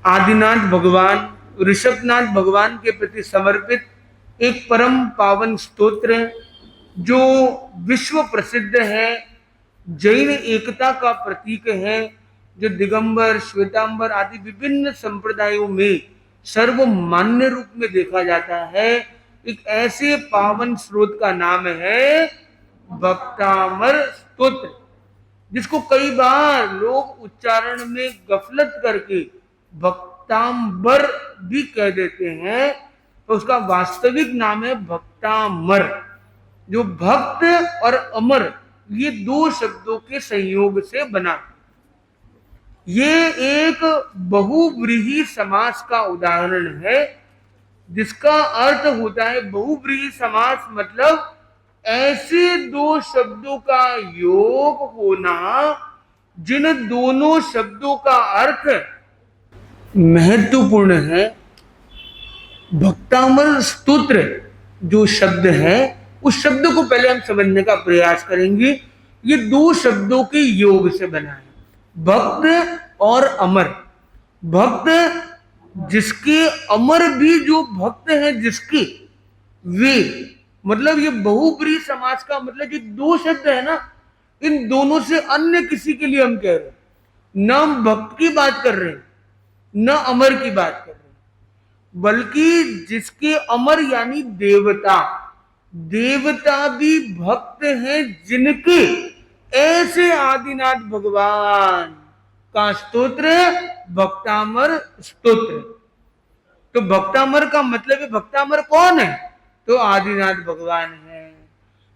आदिनाथ भगवान ऋषभनाथ भगवान के प्रति समर्पित एक परम पावन स्तोत्र जो विश्व प्रसिद्ध है, जैन एकता का प्रतीक है, जो दिगंबर, श्वेतांबर आदि विभिन्न संप्रदायों में सर्वमान्य रूप में देखा जाता है। एक ऐसे पावन स्रोत का नाम है भक्तामर स्तोत्र, जिसको कई बार लोग उच्चारण में गफलत करके भक्तांबर भी कह देते हैं, तो उसका वास्तविक नाम है भक्तामर, जो भक्त और अमर ये दो शब्दों के संयोग से बना। ये एक बहुव्रीहि समास का उदाहरण है, जिसका अर्थ होता है बहुव्रीहि समास मतलब ऐसे दो शब्दों का योग होना जिन दोनों शब्दों का अर्थ महत्वपूर्ण है। भक्तामर स्तोत्र जो शब्द है, उस शब्द को पहले हम समझने का प्रयास करेंगे। ये दो शब्दों के योग से बना है, भक्त और अमर। भक्त जिसके, अमर भी जो भक्त हैं जिसके, वे, मतलब ये बहुब्रीहि समास का मतलब ये दो शब्द है ना, इन दोनों से अन्य किसी के लिए हम कह रहे हैं। न हम भक्त की बात कर रहे हैं, न अमर की बात कर रहे हैं, बल्कि जिसके अमर यानी देवता, देवता भी भक्त हैं जिनके, ऐसे आदिनाथ भगवान का स्तोत्र भक्तामर स्तोत्र। तो भक्तामर का मतलब है, भक्तामर कौन है? तो आदिनाथ भगवान है,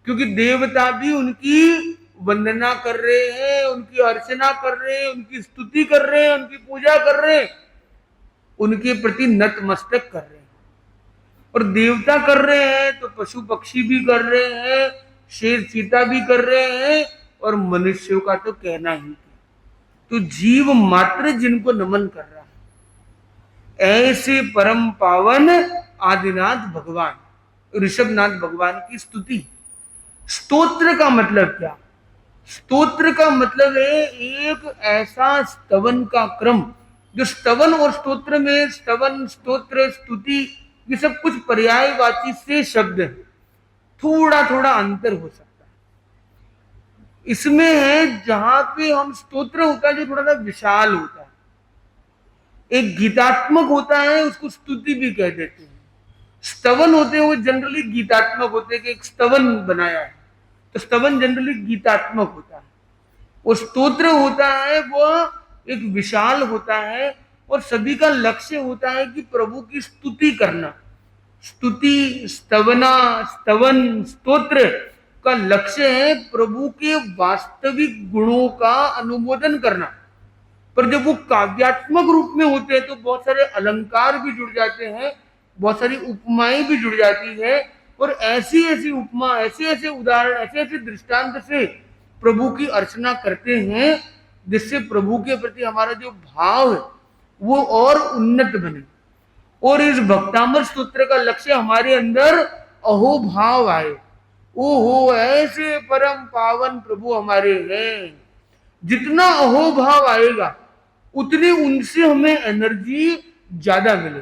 क्योंकि देवता भी उनकी वंदना कर रहे हैं, उनकी अर्चना कर रहे हैं, उनकी स्तुति कर रहे हैं, उनकी पूजा कर रहे हैं, उनके प्रति नतमस्तक कर रहे हैं। और देवता कर रहे हैं तो पशु पक्षी भी कर रहे हैं, शेर चीता भी कर रहे हैं, और मनुष्यों का तो कहना ही क्या। तो जीव मात्र जिनको नमन कर रहा है, ऐसे परम पावन आदिनाथ भगवान ऋषभनाथ भगवान की स्तुति। स्तोत्र का मतलब क्या? स्तोत्र का मतलब है एक ऐसा स्तवन का क्रम, जो स्तवन और स्तोत्र में, स्तवन, स्तोत्र, स्तुति, ये सब कुछ पर्यायवाची से शब्द है, थोड़ा थोड़ा अंतर हो सकता है। इसमें है जहां पे हम स्तोत्र होता है जो थोड़ा सा विशाल होता है, एक गीतात्मक होता है, उसको स्तुति भी कह देते हैं। स्तवन होते हैं वो जनरली गीतात्मक होते हैं, कि एक स्तवन बनाया है, तो स्तवन जनरली गीतात्मक होता है। वो स्तोत्र होता है वो एक विशाल होता है, और सभी का लक्ष्य होता है कि प्रभु की स्तुति करना। स्तुति, स्तवना, स्तवन, स्तोत्र का लक्ष्य है प्रभु के वास्तविक गुणों का अनुमोदन करना। पर जब वो काव्यात्मक रूप में होते हैं तो बहुत सारे अलंकार भी जुड़ जाते हैं, बहुत सारी उपमाएं भी जुड़ जाती है, और ऐसी ऐसी उपमा, ऐसे ऐसे उदाहरण, ऐसे ऐसे दृष्टांत से प्रभु की अर्चना करते हैं, जिससे प्रभु के प्रति हमारा जो भाव है वो और उन्नत बने। और इस भक्तामर स्तोत्र का लक्ष्य हमारे अंदर अहोभाव आए। ओहो, ऐसे परम पावन प्रभु हमारे हैं। जितना अहोभाव आएगा उतनी उनसे हमें एनर्जी ज्यादा मिले।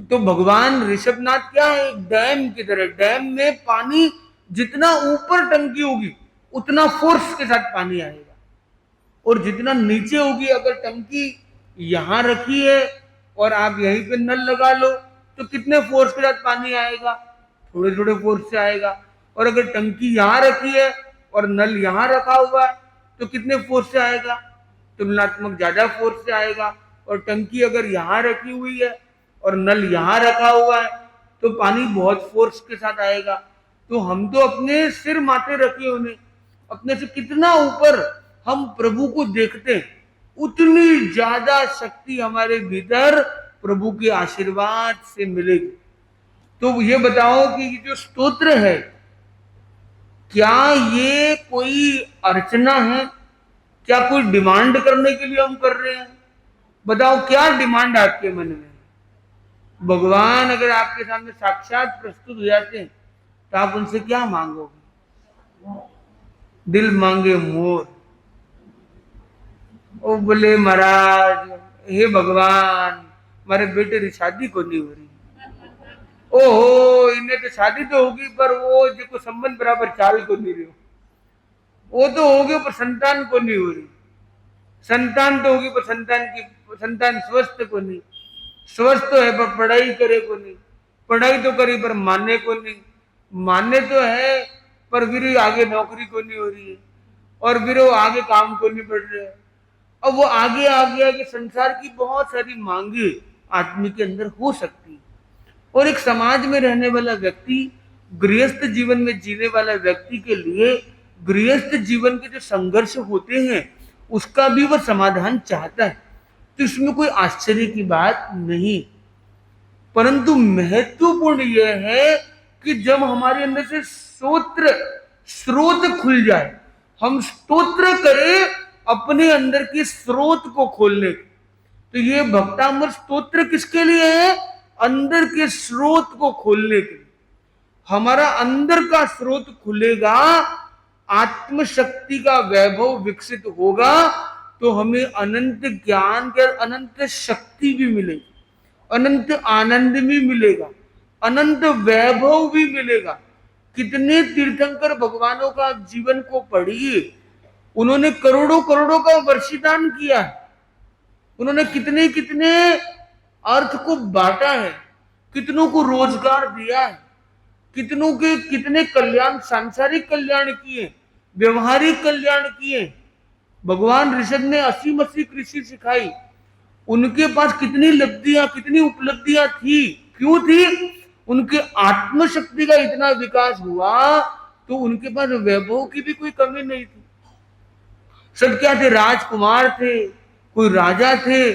तो भगवान ऋषभनाथ क्या है? एक डैम की तरह। डैम में पानी जितना ऊपर टंकी होगी उतना फोर्स के साथ पानी आएगा, और जितना नीचे होगी, अगर टंकी यहां रखी है और आप यहीं पे नल लगा लो तो कितने फोर्स के साथ पानी आएगा? थोड़े थोड़े फोर्स से आएगा। और अगर टंकी यहां रखी है और नल यहां रखा हुआ है तो कितने फोर्स से आएगा? तुलनात्मक ज्यादा फोर्स से आएगा। और टंकी अगर यहां रखी हुई है और नल यहां रखा हुआ है तो पानी बहुत फोर्स के साथ आएगा। तो हम तो अपने सिर माथे रखे उन्हें, अपने से कितना ऊपर हम प्रभु को देखते हैं, उतनी ज्यादा शक्ति हमारे भीतर प्रभु के आशीर्वाद से मिलेगी। तो ये बताओ कि ये जो स्तोत्र है, क्या ये कोई अर्चना है? क्या कोई डिमांड करने के लिए हम कर रहे हैं? बताओ क्या डिमांड आपके मन में? भगवान अगर आपके सामने साक्षात प्रस्तुत हो जाते हैं तो आप उनसे क्या मांगोगे? दिल मांगे मोर। ओ बोले महाराज हे भगवान हमारे बेटे की शादी को नहीं हो रही, ओहो इन्हें तो शादी तो होगी पर वो जो संबंध बराबर चाल को नहीं रही, वो तो होगी पर संतान को नहीं हो रही, संतान तो होगी पर संतान स्वस्थ को नहीं, स्वस्थ तो है पर पढ़ाई करे को नहीं, पढ़ाई तो करी पर मानने को नहीं, मानने तो है पर फिर आगे नौकरी को नहीं हो रही है, और फिर वो आगे काम को नहीं बढ़ रहे। अब वो आगे आगे संसार की बहुत सारी मांगे आदमी के अंदर हो सकती है। और एक समाज में रहने वाला व्यक्ति, गृहस्थ जीवन में जीने वाला व्यक्ति के लिए गृहस्थ जीवन के जो संघर्ष होते हैं उसका भी वह समाधान चाहता है, तो इसमें कोई आश्चर्य की बात नहीं। परंतु महत्वपूर्ण यह है कि जब हमारे अंदर से स्रोत खुल जाए, हम स्तोत्र करें अपने अंदर के स्रोत को खोलने के। तो ये भक्तामृत स्तोत्र किसके लिए है? अंदर के स्रोत को खोलने के लिए। हमारा अंदर का स्रोत खुलेगा, आत्मशक्ति का वैभव विकसित होगा, तो हमें अनंत ज्ञान के अनंत शक्ति भी मिलेगी, अनंत आनंद भी मिलेगा, अनंत वैभव भी मिलेगा। कितने तीर्थंकर भगवानों का जीवन को पढ़िए, उन्होंने करोड़ों करोड़ों का वर्षिदान किया है, उन्होंने कितने कितने अर्थ को बांटा है, कितनों को रोजगार दिया है, कितनों के कितने कल्याण, सांसारिक कल्याण किए, व्यवहारिक कल्याण किए। भगवान ऋषभ ने 80 कृषि सिखाई, उनके पास कितनी लब्धियां, कितनी उपलब्धियां थी, क्यों थी? उनके आत्मशक्ति का इतना विकास हुआ तो उनके पास वैभव की भी कोई कमी नहीं थी। सब क्या थे? राजकुमार थे, कोई राजा थे,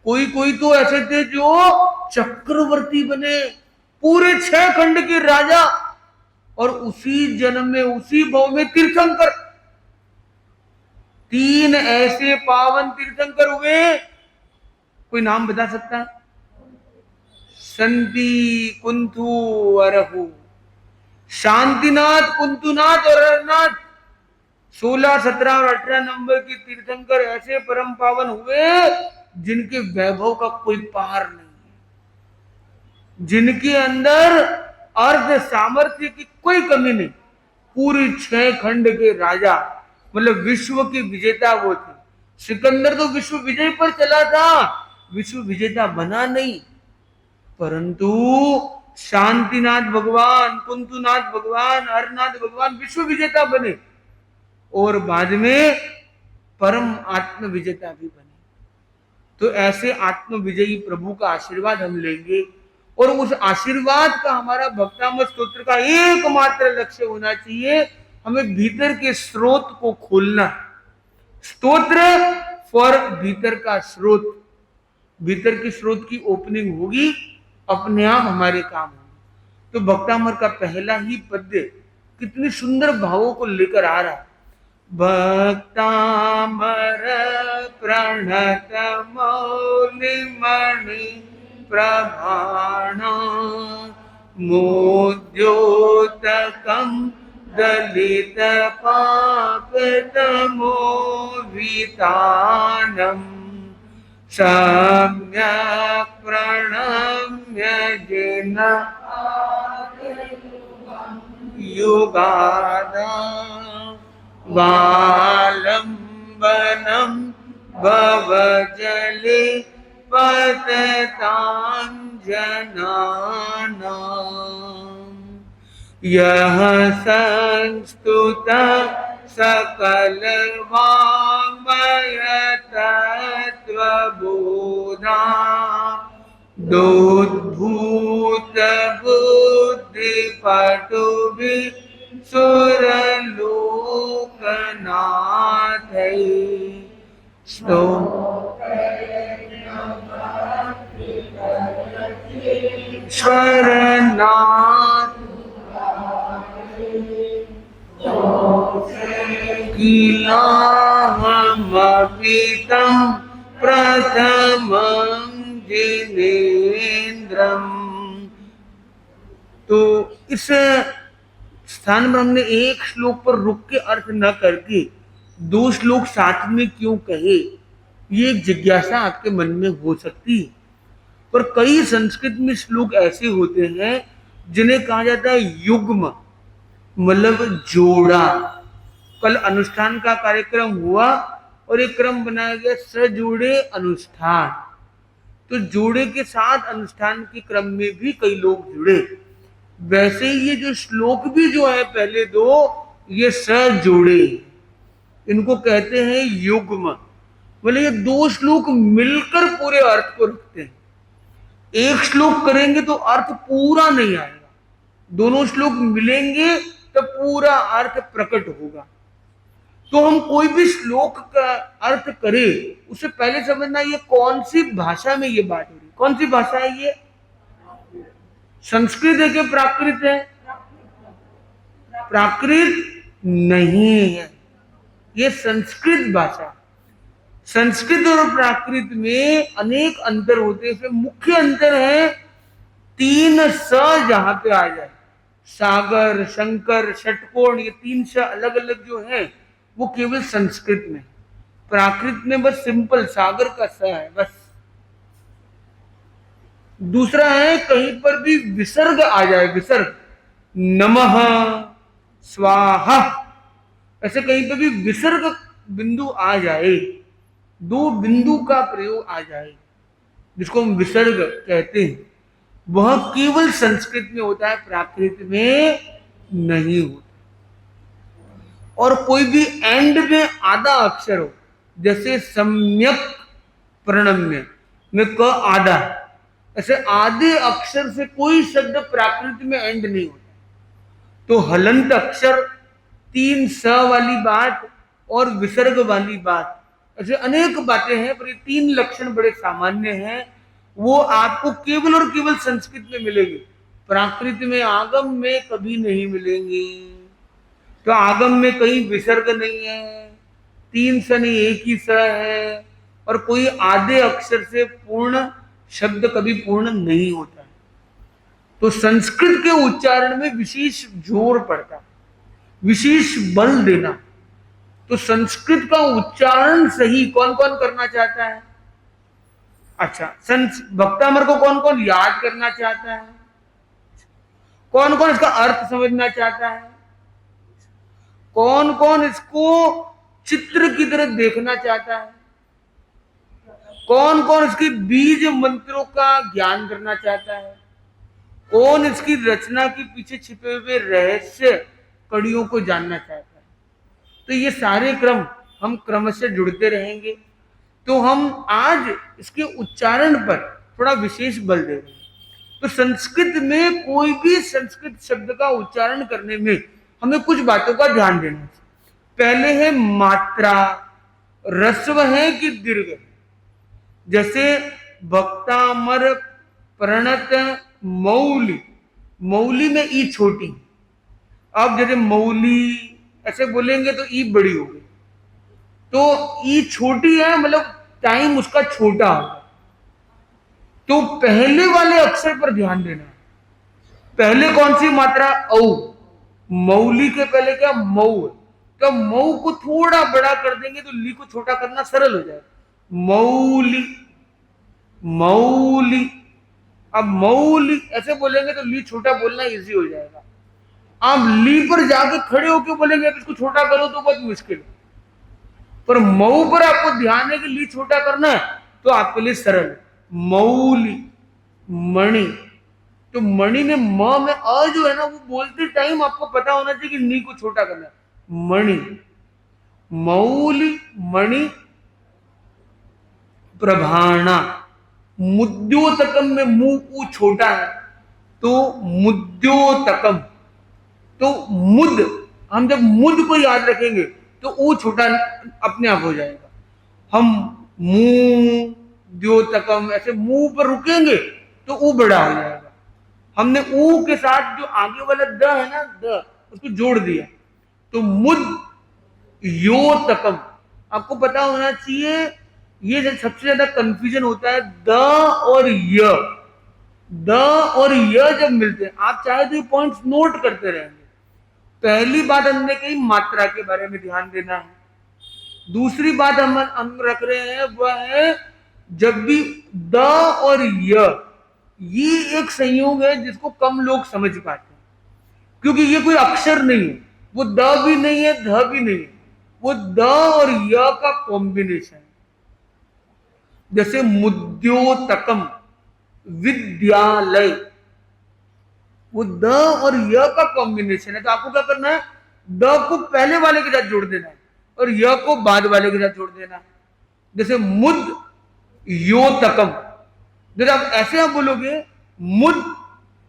कोई तो ऐसे थे जो चक्रवर्ती बने, पूरे 6 खंड के राजा, और उसी जन्म में उसी भाव में तीर्थंकर। 3 ऐसे पावन तीर्थंकर हुए, कोई नाम बता सकता है? संति, कुंथु, अरहु, शांतिनाथ, कुंतुनाथ और अरनाथ। 16, 17 और 18 नंबर के तीर्थंकर ऐसे परम पावन हुए जिनके वैभव का कोई पार नहीं है, जिनके अंदर अर्ध सामर्थ्य की कोई कमी नहीं। पूरी 6 खंड के राजा, मतलब विश्व के विजेता वो थे। सिकंदर तो विश्व विजय पर चला था, विश्व विजेता बना नहीं, परंतु शांतिनाथ भगवान, कुंतुनाथ भगवान, अरनाथ भगवान विश्व विजेता बने, और बाद में परम आत्म विजेता भी बने। तो ऐसे आत्म विजयी प्रभु का आशीर्वाद हम लेंगे, और उस आशीर्वाद का हमारा भक्तामृत स्तोत्र का एकमात्र लक्ष्य होना चाहिए, हमें भीतर के स्रोत को खोलना। स्तोत्र फॉर भीतर का स्रोत, भीतर की स्रोत की ओपनिंग होगी, अपने आप हमारे काम होंगे। तो भक्तामृत का पहला ही पद्य कितनी सुंदर भावों को लेकर आ रहा है। भक्तामर प्रणत मौलिमणि प्रभाण मोद्योतकं दलित पापतमो वितानम् सम्यक् प्रणम्य जिन युगादा वालंबनं भवजले पततां जनानां यः संस्तुत सकल वाङ्मय तत्त्वबोधा दोद्भूत बुद्धि पटुभिः सुरलोकनाथै स्वरनाथ किलाहमपितं प्रथमं जिनेन्द्रम्। तो इस स्थान पर हमने एक श्लोक पर रुक के अर्थ न करके 2 श्लोक साथ में क्यों कहे? ये एक जिज्ञासा आपके मन में हो सकती है। पर कई संस्कृत में श्लोक ऐसे होते हैं जिन्हें कहा जाता है युग्म, मतलब जोड़ा। कल अनुष्ठान का कार्यक्रम हुआ और एक क्रम बनाया गया सजोड़े अनुष्ठान। तो जोड़े के साथ अनुष्ठान के क्रम में भी कई लोग जुड़े। वैसे ही ये जो श्लोक भी जो है पहले दो, ये सजोड़े, इनको कहते हैं युग्म। बोले ये दो श्लोक मिलकर पूरे अर्थ को रखते हैं। एक श्लोक करेंगे तो अर्थ पूरा नहीं आएगा, दोनों श्लोक मिलेंगे तो पूरा अर्थ प्रकट होगा। तो हम कोई भी श्लोक का अर्थ करें उससे पहले समझना ये कौन सी भाषा में ये बात हो रही, कौन सी भाषा है ये? संस्कृत है कि प्राकृत है? प्राकृत नहीं है, ये संस्कृत भाषा। संस्कृत और प्राकृत में अनेक अंतर होते हैं। मुख्य अंतर है तीन स जहां पे आ जाए, सागर, शंकर, षटकोण, ये तीन स अलग अलग जो है वो केवल संस्कृत में। प्राकृत में बस सिंपल सागर का स है बस। दूसरा है कहीं पर भी विसर्ग आ जाए, विसर्ग, नमः, स्वाहा, ऐसे कहीं पर भी विसर्ग बिंदु आ जाए, दो बिंदु का प्रयोग आ जाए, जिसको हम विसर्ग कहते हैं, वह केवल संस्कृत में होता है, प्राकृत में नहीं होता। और कोई भी एंड में आधा अक्षर हो, जैसे सम्यक प्रणम्य में क आधा, ऐसे आधे अक्षर से कोई शब्द प्राकृत में एंड नहीं होता। तो हलंत अक्षर, तीन स वाली बात और विसर्ग वाली बात, ऐसे अनेक बातें हैं, पर ये तीन लक्षण बड़े सामान्य हैं। वो आपको केवल और केवल संस्कृत में मिलेंगे, प्राकृत में आगम में कभी नहीं मिलेंगे। तो आगम में कहीं विसर्ग नहीं है, तीन स नहीं, एक ही स है, और कोई आधे अक्षर से पूर्ण शब्द कभी पूर्ण नहीं होता है। तो संस्कृत के उच्चारण में विशेष जोर पड़ता, विशेष बल देना। तो संस्कृत का उच्चारण सही कौन कौन करना चाहता है? अच्छा, भक्तामर को कौन कौन याद करना चाहता है? कौन कौन इसका अर्थ समझना चाहता है? कौन कौन इसको चित्र की तरह देखना चाहता है? कौन कौन इसकी बीज मंत्रों का ज्ञान करना चाहता है? कौन इसकी रचना के पीछे छिपे हुए रहस्य कड़ियों को जानना चाहता है? तो ये सारे क्रम हम क्रमशः जुड़ते रहेंगे। तो हम आज इसके उच्चारण पर थोड़ा विशेष बल दे रहे हैं। तो संस्कृत में कोई भी संस्कृत शब्द का उच्चारण करने में हमें कुछ बातों का ध्यान देना है। पहले है मात्रा, ह्रस्व है कि दीर्घ है। जैसे भक्तामर, प्रणत, मौली, मौली में ई छोटी, अब जैसे मौली ऐसे बोलेंगे तो ई बड़ी होगी। तो ई छोटी है, मतलब टाइम उसका छोटा होगा। तो पहले वाले अक्षर पर ध्यान देना है। पहले कौन सी मात्रा? औ। मौली के पहले क्या? मऊ। तो मऊ को थोड़ा बड़ा कर देंगे तो ली को छोटा करना सरल हो जाएगा। मौली, मौली। अब मौली ऐसे बोलेंगे तो ली छोटा बोलना इजी हो जाएगा। आप ली पर जाके खड़े होकर बोलेंगे इसको छोटा करो तो बहुत मुश्किल है। पर मऊ पर आपको ध्यान है कि ली छोटा करना है तो आपके लिए सरल है। मौली, मणि। तो मणि में म में अ जो है ना, वो बोलते टाइम आपको पता होना चाहिए कि नी को छोटा करना है। मणि, मौली, मणि, प्रभाणा। मुद्योतकम में मुंह छोटा है तो मुद्योतकम। तो मुद, हम जब मुद को याद रखेंगे तो ऊ छोटा अपने आप हो जाएगा। हम मुंह द्योतकम ऐसे मुंह पर रुकेंगे तो ऊ बड़ा हो जाएगा। हमने ऊ के साथ जो आगे वाला द है ना, द, उसको जोड़ दिया तो मुद योतकम। आपको पता होना चाहिए, ये सबसे ज्यादा कंफ्यूजन होता है द और य। द और य जब मिलते हैं, आप चाहे तो ये पॉइंट्स नोट करते रहेंगे। पहली बात हमने कही मात्रा के बारे में ध्यान देना है। दूसरी बात हम रख रहे हैं वह है जब भी द और य, ये एक संयोग है जिसको कम लोग समझ पाते हैं, क्योंकि ये कोई अक्षर नहीं है, वो द भी नहीं है, ध भी नहीं है, वो द और य का कॉम्बिनेशन है। जैसे मुद्योतकम विद्यालय, वो द और य का कॉम्बिनेशन है। तो आपको क्या करना है, द को पहले वाले के साथ जोड़ देना है और य को बाद वाले के साथ जोड़ देना है। जैसे मुद योतकम, जब आप ऐसे आप बोलोगे मुद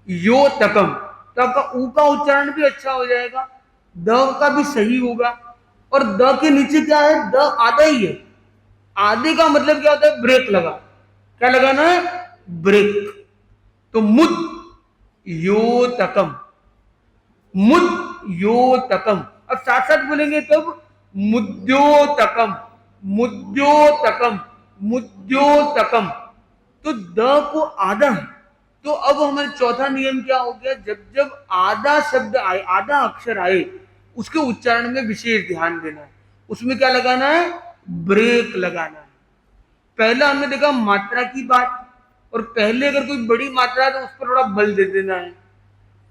योतकम, तो आपका ऊ का उच्चारण भी अच्छा हो जाएगा, द का भी सही होगा। और द के नीचे क्या है, द आधा ही है। आधे का मतलब क्या होता है, ब्रेक लगा। क्या लगाना है, ब्रेक। तो मुद योतकम, मुद योतकम। अब साथ साथ बोलेंगे तब मुद्योतकम, मुद्योतकम, मुद्योतकम। तो द को आधा है। तो अब हमारे चौथा नियम क्या हो गया, जब जब आधा शब्द आए, आधा अक्षर आए, उसके उच्चारण में विशेष ध्यान देना है। उसमें क्या लगाना है, ब्रेक लगाना है। पहला हमने देखा मात्रा की बात, और पहले अगर कोई बड़ी मात्रा है तो उस पर थोड़ा बल दे देना है।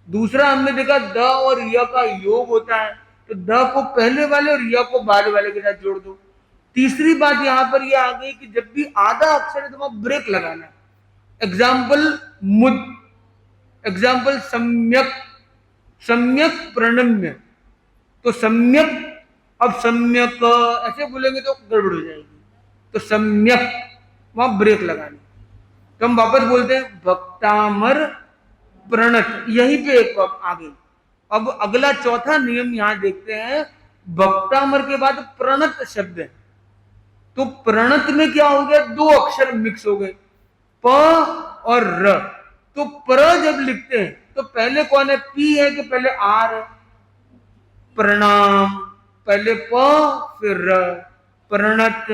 दूसरा हमने देखा द और य का योग होता है, तो द को पहले वाले और य को बाद वाले के साथ जोड़ दो। तीसरी बात यहां पर यह आ गई कि जब भी आधा अक्षर है तो वहां ब्रेक लगाना है। एग्जाम्पल मुद, एग्जाम्पल सम्यक, सम्यक प्रणम्य। तो सम्यक, अब सम्यक ऐसे बोलेंगे तो गड़बड़ हो जाएगी, तो सम्यक वहां ब्रेक लगानी। तो हम वापस बोलते हैं भक्तामर प्रणत, यहीं पे एक आगे। अब अगला चौथा नियम यहां देखते हैं, भक्तामर के बाद प्रणत शब्द है। तो प्रणत में क्या हो गया, दो अक्षर मिक्स हो गए, प और र। तो प्र जब लिखते हैं तो पहले कौन है, पी है कि पहले आर है, प्रणाम, पहले प फिर र, प्रणत।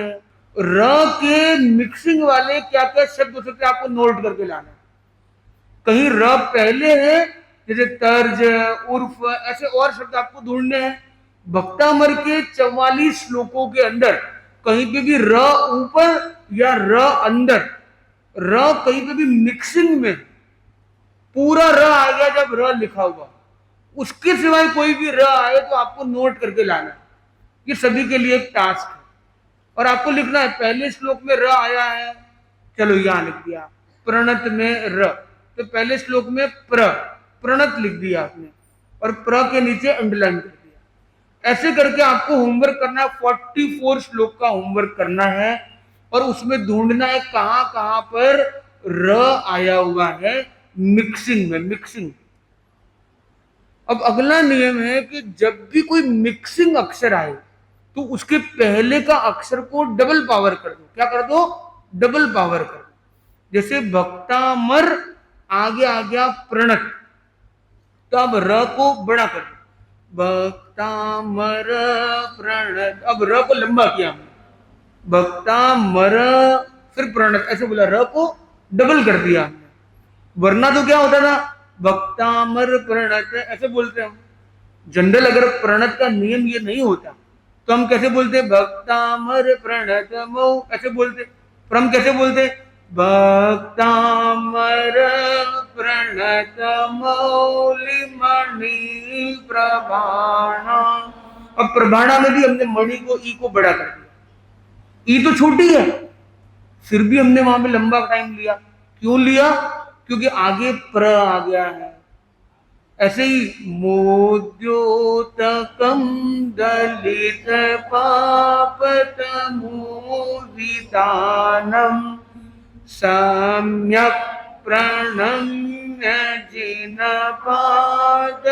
र के मिक्सिंग वाले क्या क्या शब्द हो सकते हैं, आपको नोट करके लाना है। कहीं र पहले है, जैसे तर्ज, उर्फ, ऐसे और शब्द आपको ढूंढने हैं। भक्तामर के 44 श्लोकों के अंदर कहीं पे भी र ऊपर या र अंदर, र कहीं पे भी मिक्सिंग में पूरा र आ गया जब र लिखा हुआ, उसके सिवाय कोई भी र आए तो आपको नोट करके लाना है। ये सभी के लिए एक टास्क है। और आपको लिखना है पहले श्लोक में र आया है, चलो यहां लिख दिया, प्रणत में र, तो पहले श्लोक में प्रणत लिख दिया आपने, और प्र के नीचे अंडरलाइन कर दिया। ऐसे करके आपको होमवर्क करना है, 44 श्लोक का होमवर्क करना है, और उसमें ढूंढना है कहां कहां पर र आया हुआ है मिक्सिंग में, मिक्सिंग। अब अगला नियम है कि जब भी कोई मिक्सिंग अक्षर आए तो उसके पहले का अक्षर को डबल पावर कर दो। क्या कर दो, डबल पावर कर दो। जैसे भक्तामर आगे आ गया प्रणत, तो अब र को बड़ा कर दो, भक्तामर प्रणत। अब र को लंबा किया हमने, भक्तामर फिर प्रणत, ऐसे बोला, र को डबल कर दिया हमने। वरना तो क्या होता था, भक्तामर प्रणत ऐसे बोलते हम। जनरल अगर प्रणत का नियम ये नहीं होता तो हम कैसे बोलते, भक्तामर प्रणत मो, ऐसे बोलते। पर हम कैसे बोलते, भक्तामर प्रणत मौलिमणि प्रभाणा। अब प्रभाणा में भी हमने मणि को, ई को बड़ा कर दिया। ई तो छोटी है, फिर भी हमने वहां पे लंबा टाइम लिया। क्यों लिया, क्योंकि आगे प्र आ गया है। ऐसे ही मोद्योतकम दलित पापतमोवितानम सम्यक प्रणम्य जिनपाद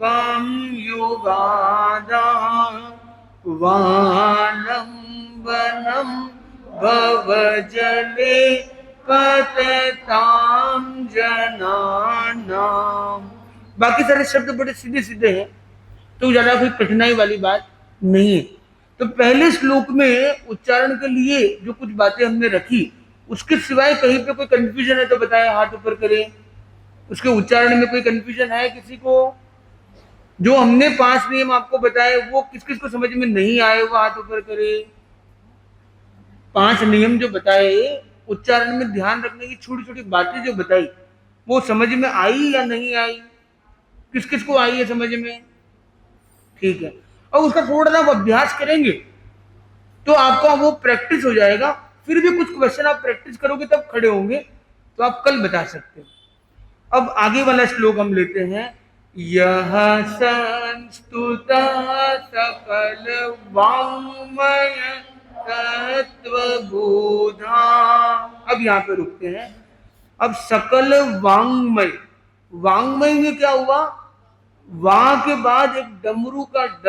कम युगादा वालंबनम भवजले पतताम जनानाम। बाकी सारे शब्द बड़े सीधे सीधे हैं, तो ज्यादा कोई कठिनाई वाली बात नहीं है। तो पहले श्लोक में उच्चारण के लिए जो कुछ बातें हमने रखी, उसके सिवाय कहीं पे कोई कंफ्यूजन है तो बताएं, हाथ ऊपर करें। उसके उच्चारण में कोई कंफ्यूजन है किसी को? जो हमने 5 नियम आपको बताए वो किस किस को समझ में नहीं आए, वो हाथ ऊपर करे। 5 नियम जो बताए, उच्चारण में ध्यान रखने की छोटी छोटी बातें जो बताई, वो समझ में आई या नहीं आई? किस किस को आई है समझ में? ठीक है, और उसका थोड़ा सा अभ्यास करेंगे तो आपका वो प्रैक्टिस हो जाएगा। फिर भी कुछ क्वेश्चन आप प्रैक्टिस करोगे तब खड़े होंगे, तो आप कल बता सकते हो। अब आगे वाला श्लोक हम लेते हैं। यह संस्तुता सकल वाङ्मय तत्वबोधा। अब यहाँ पे रुकते हैं। अब सकल वाङ्मय, वाङ्मय में क्या हुआ? वा के बाद एक डमरू का ड,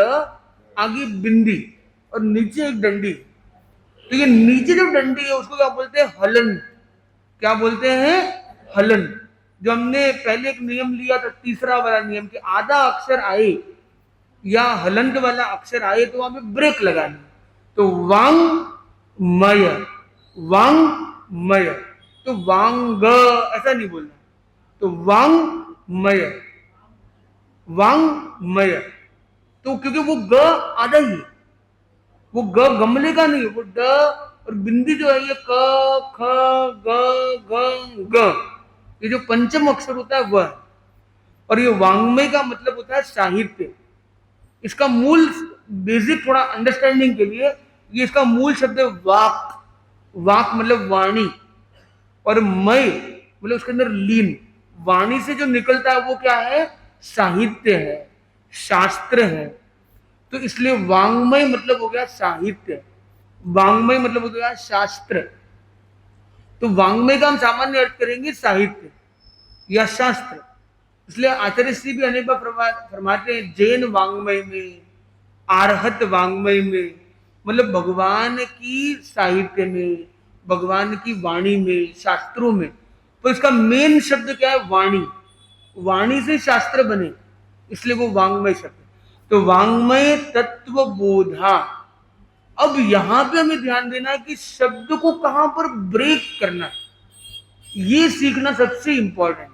आगे बिंदी और नीचे एक डंडी। तो ये नीचे जो डंडी है उसको क्या बोलते हैं? हलन। क्या बोलते हैं? हलन। जो हमने पहले एक नियम लिया था, तीसरा वाला नियम, कि आधा अक्षर आए या हलंत वाला अक्षर आए तो वहां पे ब्रेक लगानी। तो वांग मय, वांग मय, तो वांग ऐसा नहीं बोलना, तो वांग मय, वांग मय। तो क्योंकि वो ग आधा ही है, वो ग गमले का नहीं है, वो ड और बिंदी जो है ये क ख ग घ ग, ये जो पंचम अक्षर होता है वह। और ये वांग्मय का मतलब होता है साहित्य। इसका मूल, बेसिक थोड़ा अंडरस्टैंडिंग के लिए, ये इसका मूल शब्द है वाक। वाक मतलब वाणी, और मय मतलब उसके अंदर लीन। वाणी से जो निकलता है वो क्या है? साहित्य है, शास्त्र है। तो इसलिए वांग्मय मतलब हो गया साहित्य, वांग्मय मतलब हो गया शास्त्र। तो वांग्मय का हम सामान्य अर्थ करेंगे साहित्य या शास्त्र। इसलिए आचार्य श्री भी अनेक बार फरमाते हैं जैन वांग्मय में, आर्हत वांग्मय में, मतलब भगवान की साहित्य में, भगवान की वाणी में, शास्त्रों में। तो इसका मेन शब्द क्या है? वाणी। वाणी से शास्त्र बने, इसलिए वो वांग्मय शब्द। तो वांग्मय तत्व बोधा। अब यहां पे हमें ध्यान देना है कि शब्द को कहां पर ब्रेक करना है, ये सीखना सबसे इंपॉर्टेंट।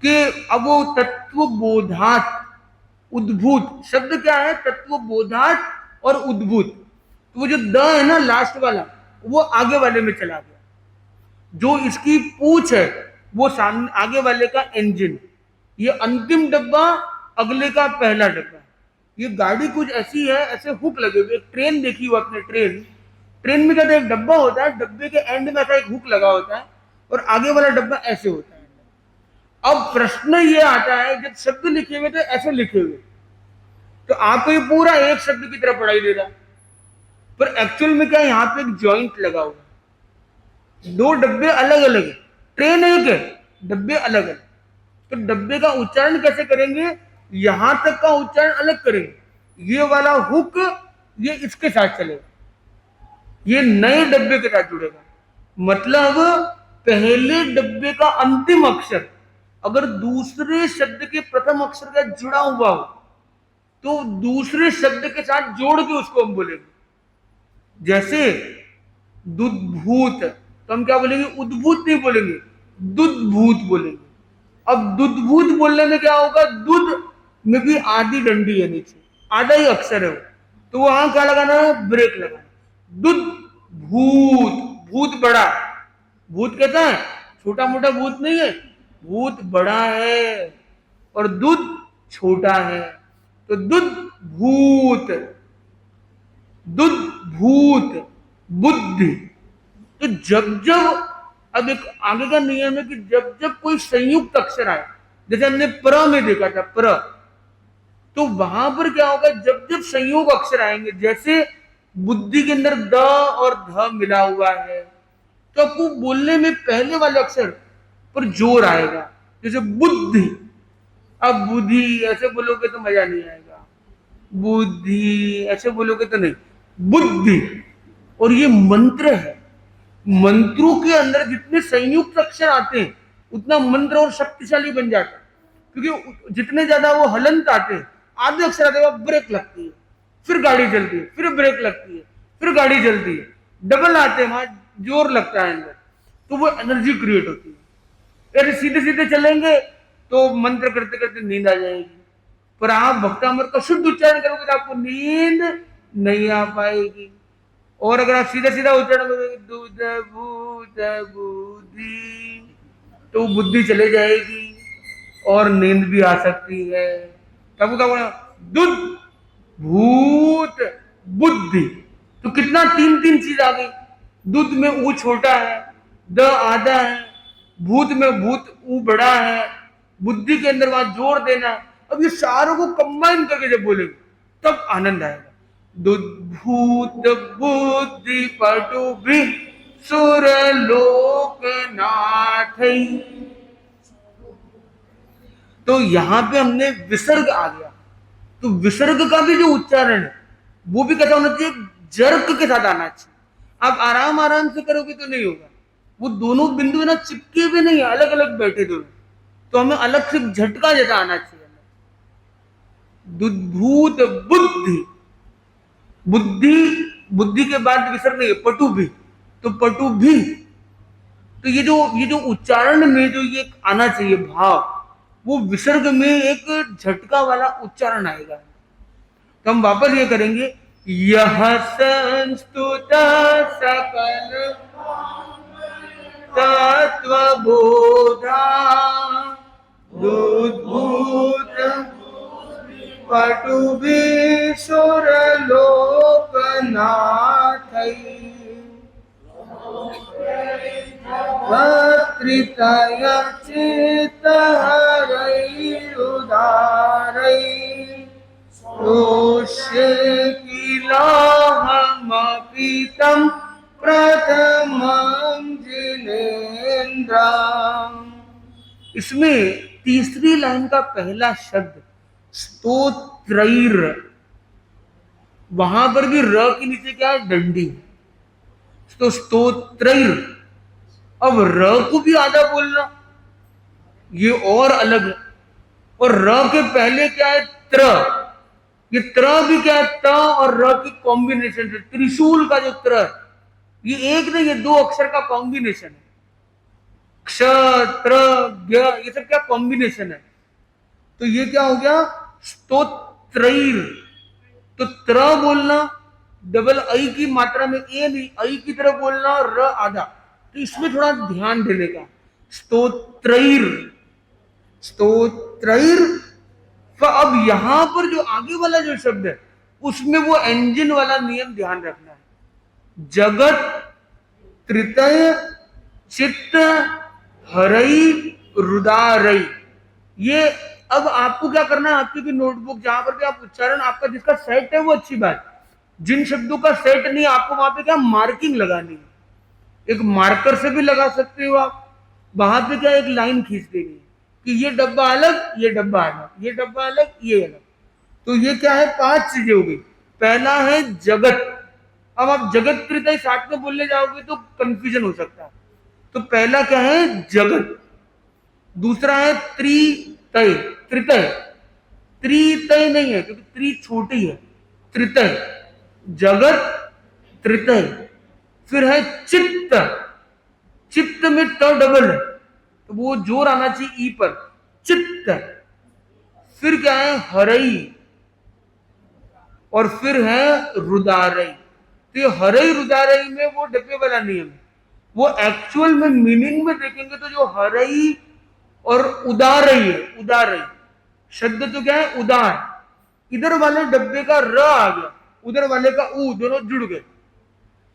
कि अब वो तत्वबोधात उद्भूत शब्द क्या है? तत्वबोधात और उद्भूत। तो वो जो द है ना लास्ट वाला, वो आगे वाले में चला गया। जो इसकी पूछ है वो सामने आगे वाले का इंजन, ये अंतिम डब्बा अगले का पहला डब्बा। ये गाड़ी कुछ ऐसी है, ऐसे हुक लगे हुए। ट्रेन देखी हो आपने? ट्रेन, ट्रेन में क्या था? एक डब्बा होता है, डब्बे के एंड में ऐसा एक हुक लगा होता है, और आगे वाला डब्बा ऐसे होता है। अब प्रश्न ये आता है, जब शब्द लिखे हुए थे ऐसे लिखे हुए, तो आपको ये पूरा एक शब्द की तरह पढ़ाई दे रहा है, पर एक्चुअल में क्या है? यहाँ पे एक जॉइंट लगा हुआ है, दो डब्बे अलग अलग है, ट्रेन एक है, डब्बे अलग अलग। तो डब्बे का उच्चारण कैसे करेंगे? यहां तक का उच्चारण अलग करेंगे, ये वाला हुक ये इसके साथ चलेगा, ये नए डब्बे के साथ जुड़ेगा। मतलब पहले डब्बे का अंतिम अक्षर अगर दूसरे शब्द के प्रथम अक्षर का जुड़ा हुआ हो, तो दूसरे शब्द के साथ जोड़ के उसको हम बोलेंगे। जैसे दुधभूत, तो हम क्या बोलेंगे? उद्भूत नहीं बोलेंगे, दुधभूत बोलेंगे। अब दुधभूत बोलने में क्या होगा? दूध में भी आधी डंडी है नीचे, आधा ही अक्षर है वो, तो वहां क्या लगाना है? ब्रेक लगाना। दुध भूत, भूत बड़ा, भूत कहता है छोटा मोटा भूत नहीं है, भूत बड़ा है और दूध छोटा है, तो दुध भूत, दुध भूत, बुद्धि। तो जब जब, अब एक आगे का नियम है कि जब जब कोई संयुक्त अक्षर आए, जैसे हमने प्र में देखा था प्र, तो वहां पर क्या होगा? जब जब संयोग अक्षर आएंगे, जैसे बुद्धि के अंदर द और ध मिला हुआ है, तो आपको बोलने में पहले वाले अक्षर पर जोर आएगा। जैसे बुद्धि, अब बुद्धि ऐसे बोलोगे तो मजा नहीं आएगा, बुद्धि ऐसे बोलोगे तो नहीं, बुद्धि। और ये मंत्र है, मंत्रों के अंदर जितने संयुक्त अक्षर आते हैं उतना मंत्र और शक्तिशाली बन जाता है, क्योंकि जितने ज्यादा वो हलंत आते हैं, आधे अक्षर आते हैं, ब्रेक लगती है, फिर गाड़ी चलती है, फिर ब्रेक लगती है, फिर गाड़ी चलती है, डबल आते हैं, वहां जोर लगता है अंदर, तो वो एनर्जी क्रिएट होती है। अरे सीधे सीधे चलेंगे तो मंत्र करते करते नींद आ जाएगी, पर आप भक्तामर का शुद्ध उच्चारण करोगे तो आपको नींद नहीं आ पाएगी। और अगर आप सीधा सीधा उच्चारण करोगे दूध भूत बुद्धि, तो बुद्धि चले जाएगी और नींद भी आ सकती है। तब क्या बोला, दूध भूत बुद्धि, तो कितना तीन तीन चीज आ गई। दूध में ऊ छोटा है, द आधा है, भूत में भूत ऊ बड़ा है, बुद्धि के अंदर वहां जोर देना। अब ये सारों को कंबाइन करके जब बोलेंगे तब आनंद आएगा। दुर्भूत बुद्धि पटु भी सुर लोक नाथ। तो यहां पे हमने विसर्ग आ गया, तो विसर्ग का भी जो उच्चारण है वो भी कैसा होना चाहिए, जर्क के साथ आना चाहिए। आप आराम आराम से करोगे तो नहीं होगा, वो दोनों बिंदु ना चिपके हुए नहीं, अलग अलग बैठे दोनों, तो हमें अलग से झटका जैसा आना चाहिए। दुर्भूत बुद्धि, बुद्धि बुद्धि के बाद विसर्ग नहीं है, पटु भी, तो पटु भी। तो ये जो उच्चारण में जो ये आना चाहिए भाव, वो विसर्ग में एक झटका वाला उच्चारण आएगा। तो हम वापस ये करेंगे, यह संस्तुत सकल तत्व बोधा दुर्भूत पटु भी सुर लोक नाथ। त्रितय चित हरैरुदारै दोष्य किलाहमपि तं प्रथमं जिनेन्द्रम्। इसमें तीसरी लाइन का पहला शब्द स्तोत्रैर, वहां पर भी र के नीचे क्या है, डंडी, तो स्तोत्रैर। अब र को भी आधा बोलना, ये और अलग है। और र के पहले क्या है, त्र, ये त्र भी क्या है, त और र की कॉम्बिनेशन है। त्रिशूल का जो त्र, ये एक नहीं, ये दो अक्षर का कॉम्बिनेशन है। क्ष त्र ज्ञ, ये सब क्या कॉम्बिनेशन है। तो ये क्या हो गया, स्तोत्रैर। तो त्र बोलना, डबल आई की मात्रा में ए नहीं, आई की तरफ बोलना, र आधा, तो इसमें थोड़ा ध्यान देने का। स्तोत्रैर, स्तोत्रैर। अब यहां पर जो आगे वाला जो शब्द है उसमें वो एंजिन वाला नियम ध्यान रखना है। जगत त्रितय चित्त हरई रुदारई, ये अब आपको क्या करना है, आपकी भी नोटबुक जहां पर भी आप उच्चारण आपका जिसका सेट है वो अच्छी बात, जिन शब्दों का सेट नहीं आपको वहां पे क्या मार्किंग लगानी है। एक मार्कर से भी लगा सकते हो आप, वहां पे क्या एक लाइन खींच देनी है कि ये डब्बा अलग, ये डब्बा अलग, ये डब्बा अलग, ये अलग। तो ये क्या है, 5 चीजें होगी। पहला है जगत। अब आप जगत त्रितय साथ में बोलने जाओगे तो कंफ्यूजन हो सकता है। तो पहला क्या है, जगत। दूसरा है त्रितय, त्रितय, त्रितय नहीं है क्योंकि त्रि छोटी है, त्रितय, जगत त्रितय। फिर है चित्त, चित्त में त डबल है तो वो जोर आना चाहिए ई पर, चित्त। फिर क्या है, हरई, और फिर है रुदारई। तो ये हरई रुदारई में वो डब्बे वाला नियम है। वो एक्चुअल में मीनिंग में देखेंगे तो जो हरई और उदारई है, उदारई शब्द तो क्या है, उदार, इधर वाले डब्बे का र आ गया, उधर वाले का ऊ, दोनों जुड़ गए,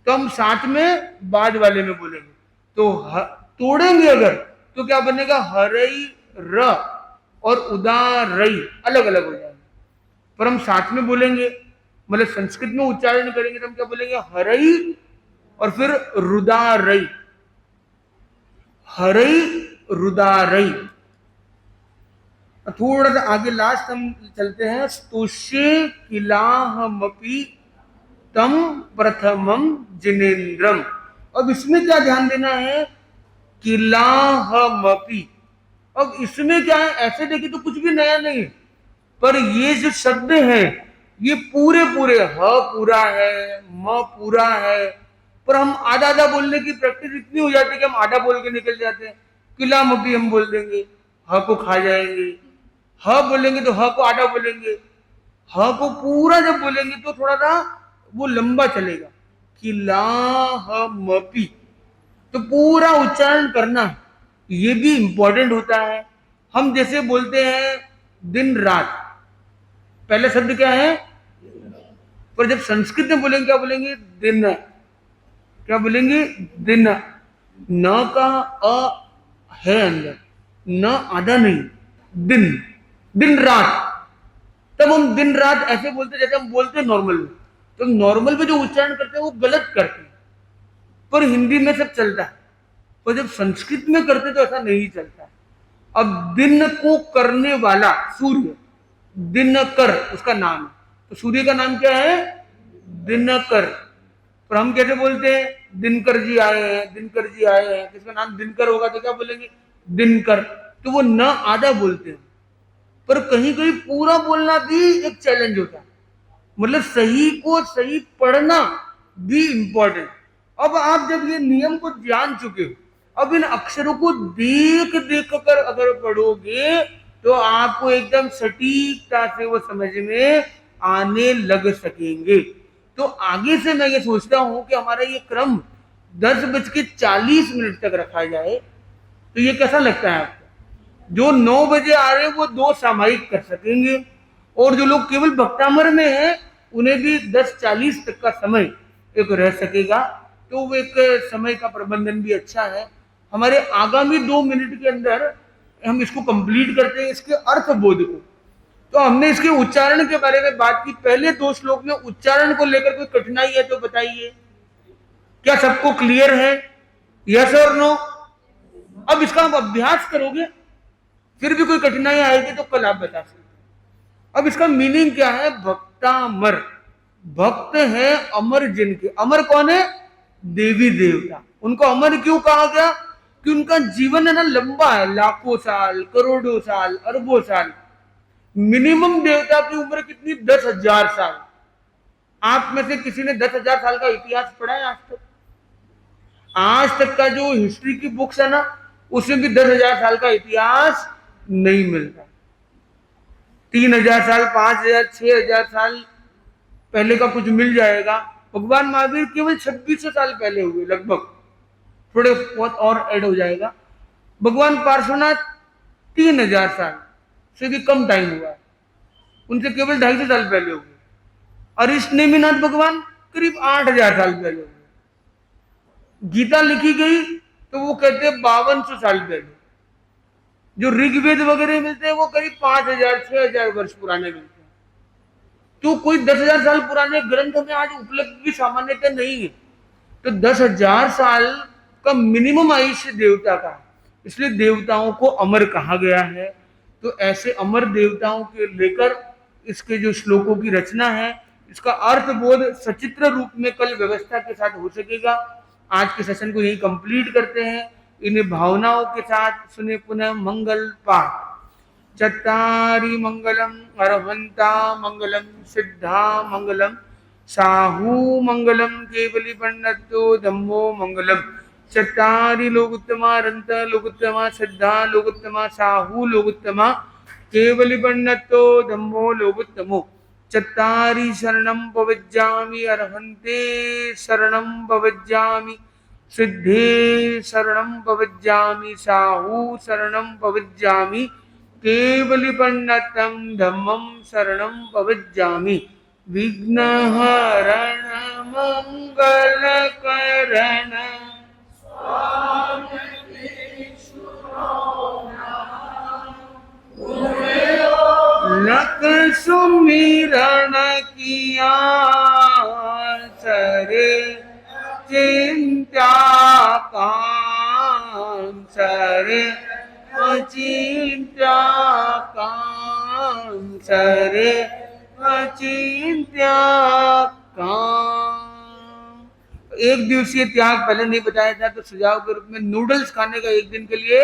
तो हम साथ में बाद वाले में बोलेंगे। तो तोड़ेंगे अगर तो क्या बनेगा, हरई र और उदारई अलग अलग हो जाएंगे। पर हम साथ में बोलेंगे, मतलब संस्कृत में उच्चारण करेंगे तो हम क्या बोलेंगे, हरई और फिर रुदारई, हरई रुदारई। थोड़ा सा आगे लास्ट हम चलते हैं, स्तुष्ये किलाहमपि तम प्रथमम जिनेन्द्रम। अब इसमें क्या ध्यान देना है, किलाहमपि। अब इसमें क्या है, ऐसे देखिए तो कुछ भी नया नहीं है, पर ये जो शब्द है ये पूरे पूरे, ह पूरा है, म पूरा है, पर हम आधा आधा बोलने की प्रैक्टिस इतनी हो जाती है कि हम आधा बोल के निकल जाते हैं। किलाहमपि हम बोल देंगे, ह को खा जाएंगे, ह बोलेंगे तो ह को आधा बोलेंगे, ह को पूरा जब बोलेंगे तो थोड़ा सा वो लंबा चलेगा कि ला ह म पी, तो पूरा उच्चारण करना ये भी इंपॉर्टेंट होता है। हम जैसे बोलते हैं दिन रात, पहले शब्द क्या है, पर जब संस्कृत में बोलेंगे क्या बोलेंगे, दिन, क्या बोलेंगे, दिन, न का अ है अंदर, न आधा नहीं, दिन, दिन रात। तब हम दिन रात ऐसे बोलते जैसे हम बोलते हैं नॉर्मल में, तो नॉर्मल में जो उच्चारण करते हैं वो गलत करते हैं, पर हिंदी में सब चलता है, पर जब संस्कृत में करते तो ऐसा नहीं चलता। अब दिन को करने वाला सूर्य, दिनकर उसका नाम है, तो सूर्य का नाम क्या है, दिनकर। पर हम कैसे बोलते हैं, दिनकर जी आए हैं, दिनकर जी आए हैं, किसका नाम दिनकर होगा तो क्या बोलेंगे, दिनकर, तो वो न आधा बोलते हैं। पर कहीं कहीं पूरा बोलना भी एक चैलेंज होता है, मतलब सही को सही पढ़ना भी इंपॉर्टेंट। अब आप जब ये नियम को जान चुके हो, अब इन अक्षरों को देख देख कर अगर पढ़ोगे तो आपको एकदम सटीकता से वो समझ में आने लग सकेंगे। तो आगे से मैं ये सोचता हूं कि हमारा ये क्रम 10:40 तक रखा जाए, तो ये कैसा लगता है आपको? जो 9 बजे आ रहे हैं वो 2 सामायिक कर सकेंगे, और जो लोग केवल भक्तामर में हैं उन्हें भी 10:40 तक का समय एक रह सकेगा। तो वो एक समय का प्रबंधन भी अच्छा है। हमारे आगामी 2 मिनट के अंदर हम इसको कंप्लीट करते हैं, इसके अर्थ बोध को। तो हमने इसके उच्चारण के बारे में बात की, पहले 2 श्लोक में उच्चारण को लेकर कोई कठिनाई है तो बताइए, क्या सबको क्लियर है, यस और नो? अब इसका आप अभ्यास करोगे, फिर भी कोई कठिनाई आएगी तो कल आप बता सकते। अब इसका मीनिंग क्या है, भक्तामर, भक्त है अमर जिनके, अमर कौन है, देवी देवता। उनको अमर क्यों कहा गया, कि उनका जीवन है ना लंबा है, लाखों साल, करोड़ों साल, अरबों साल। मिनिमम देवता की उम्र कितनी, 10,000 साल। आप में से किसी ने 10,000 साल का इतिहास पढ़ा है आज तक? आज तक का जो हिस्ट्री की बुक्स है ना, उसमें भी 10,000 साल का इतिहास नहीं मिलता। 3,000 साल, 5,000, 6,000 साल पहले का कुछ मिल जाएगा। भगवान महावीर केवल 2600 साल पहले हुए लगभग, थोड़े बहुत और ऐड हो जाएगा। भगवान पार्श्वनाथ 3,000 साल से भी कम टाइम हुआ है, उनसे केवल 250 साल पहले हुए। अरिष्ट नेमिनाथ भगवान करीब 8,000 साल पहले हुए। गीता लिखी गई तो वो कहते हैं 5200 साल पहले। जो ऋग्वेद वगैरह मिलते हैं वो करीब 5,000 6,000 वर्ष पुराने मिलते हैं। तो कोई 10,000 साल पुराने ग्रंथ में आज उपलब्ध भी सामान्यतः नहीं है। तो 10,000 साल का मिनिमम आयुष्य देवता का है, इसलिए देवताओं को अमर कहा गया है। तो ऐसे अमर देवताओं के लेकर इसके जो श्लोकों की रचना है, इसका अर्थ बोध सचित्र रूप में कल व्यवस्था के साथ हो सकेगा। आज के सेशन को यही कंप्लीट करते हैं। इन भावनाओं के साथ सुने पुनः मंगल पाठ। चत्तारि मंगलम अरहंता मंगलम सिद्धा मंगलम साहू मंगलम केवली पंडितो धम्मो मंगलम। चत्तारि लोकोत्तमा रंत लोकोत्तमा सिद्धा लोकोत्तमा साहू लोकोत्तमा केवली पंडितो धम्मो लोकोत्तमो। चत्तारि शरणं पवज्जामि अरहन्ते शरणं पवज्जामि सिद्धे शरणं पवज्जामि साहू शरणं पवज्जामि केवलिपन्नतं धम्मं शरणं पवज्जामि। विघ्नहरण मंगलकरण लख सुमिरन किया सरे चिंता कांसरे अचिंत्या कांसरे अचिंत्या कां। एक दिवसीय त्याग पहले नहीं बताया था, तो सुझाव के रूप में नूडल्स खाने का एक दिन के लिए